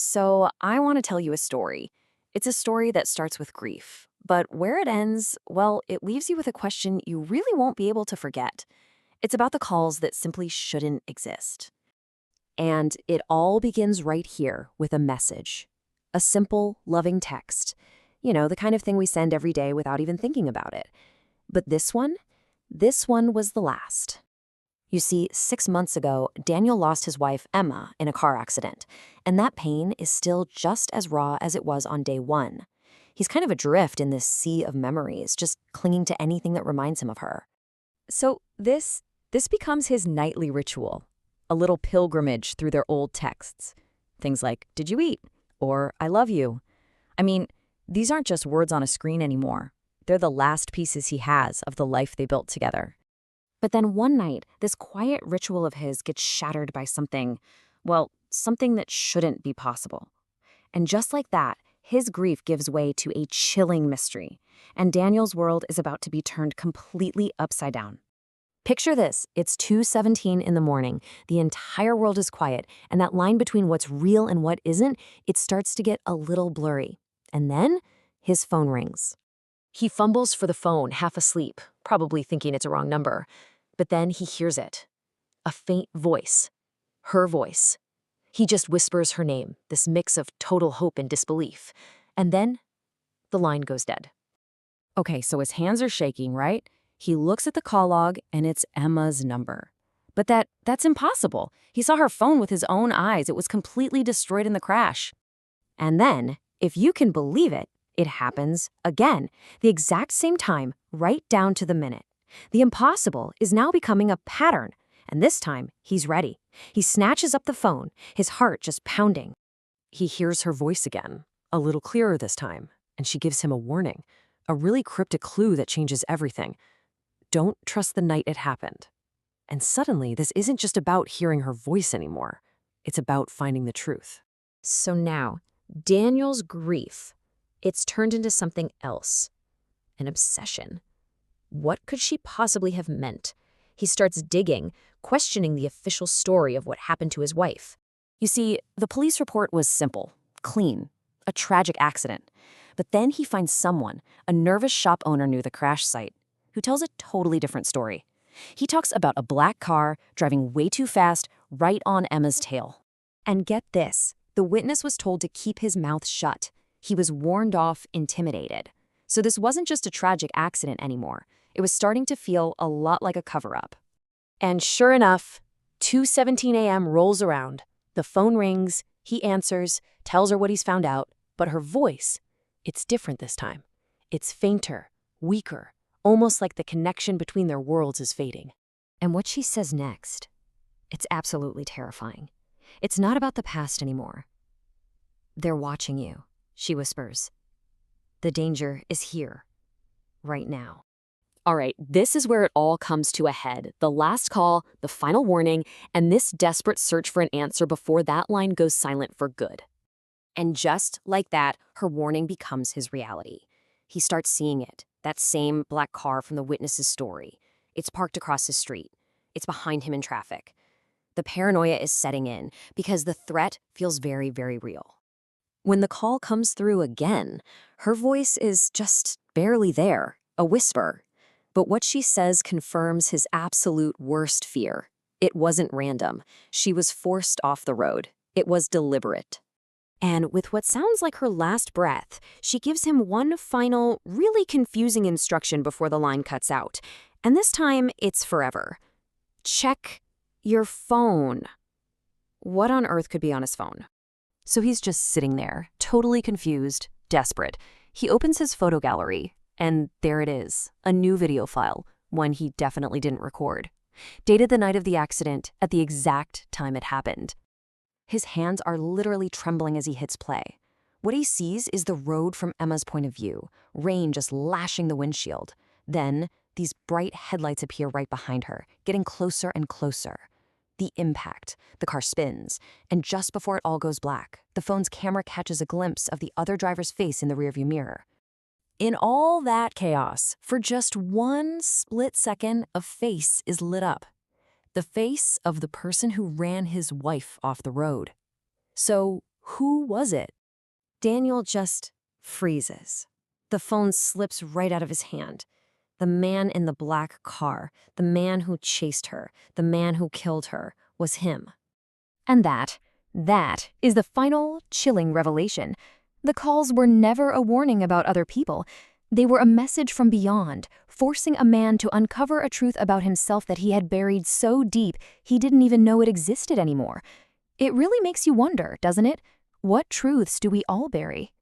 So, I want to tell you a story. It's a story that starts with grief, but where it ends, well, it leaves you with a question you really won't be able to forget. It's about the calls that simply shouldn't exist. And it all begins right here with a message, a simple, loving text. You know, the kind of thing we send every day without even thinking about it. But this one was the last. You see, 6 months ago, Daniel lost his wife, Emma, in a car accident, and that pain is still just as raw as it was on day one. He's kind of adrift in this sea of memories, just clinging to anything that reminds him of her. So this becomes his nightly ritual, a little pilgrimage through their old texts. Things like, "Did you eat?" or "I love you." I mean, these aren't just words on a screen anymore. They're the last pieces he has of the life they built together. But then one night, this quiet ritual of his gets shattered by something, well, something that shouldn't be possible. And just like that, his grief gives way to a chilling mystery, and Daniel's world is about to be turned completely upside down. Picture this, it's 2:17 in the morning, the entire world is quiet, and that line between what's real and what isn't, it starts to get a little blurry. And then, his phone rings. He fumbles for the phone, half asleep, probably thinking it's a wrong number. But then he hears it. A faint voice. Her voice. He just whispers her name, this mix of total hope and disbelief. And then, the line goes dead. Okay, so his hands are shaking, right? He looks at the call log, and it's Emma's number. But that's impossible. He saw her phone with his own eyes. It was completely destroyed in the crash. And then, if you can believe it, it happens again, the exact same time, right down to the minute. The impossible is now becoming a pattern, and this time, he's ready. He snatches up the phone, his heart just pounding. He hears her voice again, a little clearer this time, and she gives him a warning, a really cryptic clue that changes everything. Don't trust the night it happened. And suddenly, this isn't just about hearing her voice anymore. It's about finding the truth. So now, Daniel's grief, it's turned into something else, an obsession. What could she possibly have meant? He starts digging, questioning the official story of what happened to his wife. You see, the police report was simple, clean, a tragic accident. But then he finds someone, a nervous shop owner near the crash site, who tells a totally different story. He talks about a black car driving way too fast right on Emma's tail. And get this, the witness was told to keep his mouth shut. He was warned off, intimidated. So this wasn't just a tragic accident anymore. It was starting to feel a lot like a cover-up. And sure enough, 2:17 a.m. rolls around. The phone rings, he answers, tells her what he's found out, but her voice, it's different this time. It's fainter, weaker, almost like the connection between their worlds is fading. And what she says next, it's absolutely terrifying. It's not about the past anymore. "They're watching you," she whispers. "The danger is here, right now." All right, this is where it all comes to a head. The last call, the final warning, and this desperate search for an answer before that line goes silent for good. And just like that, her warning becomes his reality. He starts seeing it, that same black car from the witness's story. It's parked across his street. It's behind him in traffic. The paranoia is setting in because the threat feels very, very real. When the call comes through again, her voice is just barely there, a whisper. But what she says confirms his absolute worst fear. It wasn't random. She was forced off the road. It was deliberate. And with what sounds like her last breath, she gives him one final, really confusing instruction before the line cuts out. And this time, it's forever. Check your phone. What on earth could be on his phone? So he's just sitting there, totally confused, desperate. He opens his photo gallery, and there it is, a new video file, one he definitely didn't record. Dated the night of the accident at the exact time it happened. His hands are literally trembling as he hits play. What he sees is the road from Emma's point of view, rain just lashing the windshield. Then, these bright headlights appear right behind her, getting closer and closer. The impact, the car spins, and just before it all goes black, the phone's camera catches a glimpse of the other driver's face in the rearview mirror. In all that chaos, for just one split second, a face is lit up. The face of the person who ran his wife off the road. So Who was it? Daniel just freezes. The phone slips right out of his hand. The man in the black car, the man who chased her, the man who killed her, was him. And that is the final, chilling revelation. The calls were never a warning about other people. They were a message from beyond, forcing a man to uncover a truth about himself that he had buried so deep he didn't even know it existed anymore. It really makes you wonder, doesn't it? What truths do we all bury?